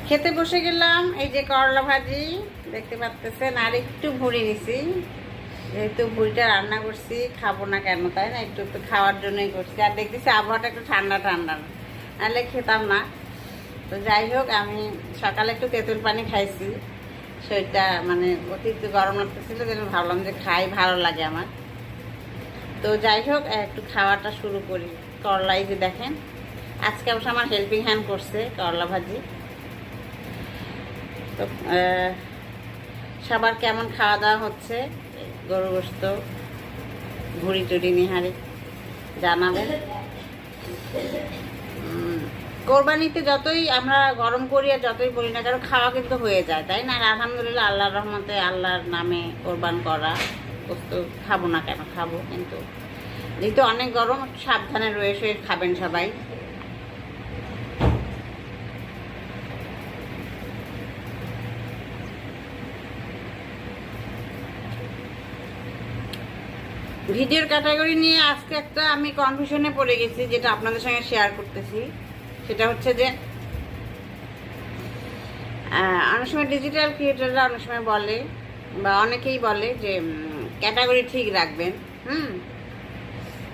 খেতে বসে গেলাম। এই যে করলা ভাজি দেখতে পাচ্ছেন, আর একটু ভুড়ি নিছি, যেহেতু ভুড়িটা রান্না করছি খাবো না কেন, তাই না, একটু একটু খাওয়ার জন্যই করছি। আর দেখতেছি আবহাওয়াটা একটু ঠান্ডা ঠান্ডা, নাহলে খেতাম না। তো যাই হোক, আমি সকালে একটু তেঁতুল পানি খাইছি, শরীরটা মানে অতিরিক্ত গরম লাগতেছিল, যেন ভাবলাম যে খাই, ভালো লাগে আমার। তো যাই হোক, একটু খাওয়াটা শুরু করি। করলা এই যে দেখেন, আজকে অবশ্য আমার হেল্পিং হ্যান্ড করছে করলা ভাজি। তো সবার কেমন খাওয়া দাওয়া হচ্ছে, গরু গোস্ত ভুড়ি টুড়ি নিহারি জানাবেন। কোরবানিতে যতই আমরা গরম করি আর যতই বলি না কেন, খাওয়া কিন্তু হয়ে যায়, তাই না? আর আলহামদুলিল্লাহ, আল্লাহর রহমতে, আল্লাহর নামে কোরবান করা গোস্ত খাবো না কেন, খাবো। কিন্তু যেহেতু অনেক গরম, সাবধানে রয়েছে, খাবেন সবাই। ভিডিওর ক্যাটাগরি নিয়ে আজকে একটা আমি কনফিউশনে পড়ে গেছি, যেটা আপনাদের সঙ্গে শেয়ার করতেছি। সেটা হচ্ছে যে অনেক সময় ডিজিটাল ক্রিয়েটাররা অনেক সময় বলে, বা অনেকেই বলে যে ক্যাটাগরি ঠিক রাখবেন।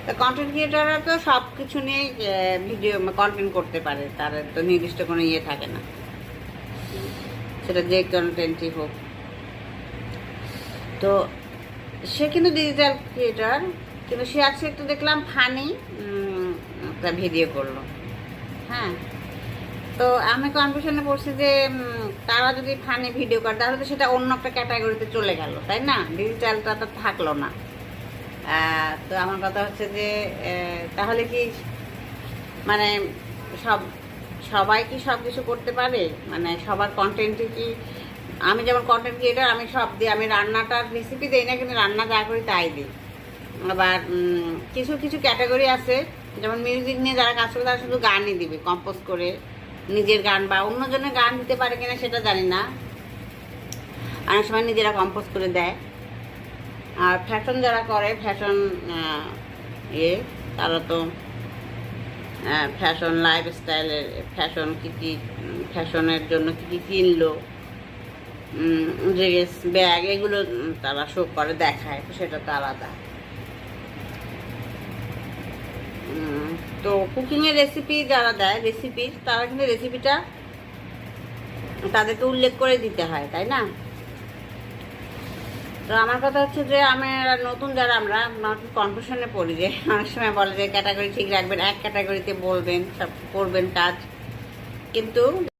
তো কন্টেন্ট ক্রিয়েটাররা তো সব কিছু নিয়েই ভিডিও কন্টেন্ট করতে পারে, তার তো নির্দিষ্ট কোনো ইয়ে থাকে না, সেটা যে কন্টেন্টই হোক। তো সে কিন্তু ডিজিটাল ক্রিয়েটার, কিন্তু সে আজকে একটু দেখলাম ফানি একটা ভিডিও করলো। হ্যাঁ, তো আমি কনফিউশনে পড়ছি যে তারা যদি ফানি ভিডিও করে তাহলে তো সেটা অন্য একটা ক্যাটাগরিতে চলে গেল, তাই না? ডিজিটালটা তো থাকলো না। তো আমার কথা হচ্ছে যে তাহলে কি মানে সব সবাই কি সব কিছু করতে পারে? মানে সবার কন্টেন্টে কি, আমি যেমন কন্টেন্ট ক্রিয়েটার, আমি সব দিই, আমি রান্নাটার রেসিপি দিই না, কিন্তু রান্না যা করি তাই দিই। আবার কিছু কিছু ক্যাটাগরি আছে, যেমন মিউজিক নিয়ে যারা কাজ করে তারা শুধু গানই দিবে, কম্পোজ করে নিজের গান, বা অন্যজনের গান দিতে পারে কিনা সেটা জানি না, অনেক সময় নিজেরা কম্পোজ করে দেয়। আর ফ্যাশন যারা করে, ফ্যাশন তারা তো ফ্যাশন লাইফস্টাইলের, ফ্যাশন কী কী, ফ্যাশনের জন্য কী কী কিনলো, ড্রেস, ব্যাগ, এগুলো তারা শো করে, দেখায়, তো সেটা তো আলাদা। তো কুকিংয়ের রেসিপি যারা দেয়, রেসিপি, তারা কিন্তু রেসিপিটা তাদেরকে উল্লেখ করে দিতে হয়, তাই না? তো আমার কথা হচ্ছে যে আমরা নতুন যারা, আমরা কনফিউশনে পড়ি, যে অনেক সময় বলে যে ক্যাটাগরি ঠিক রাখবেন, এক ক্যাটাগরিতে বলবেন, সব করবেন কাজ, কিন্তু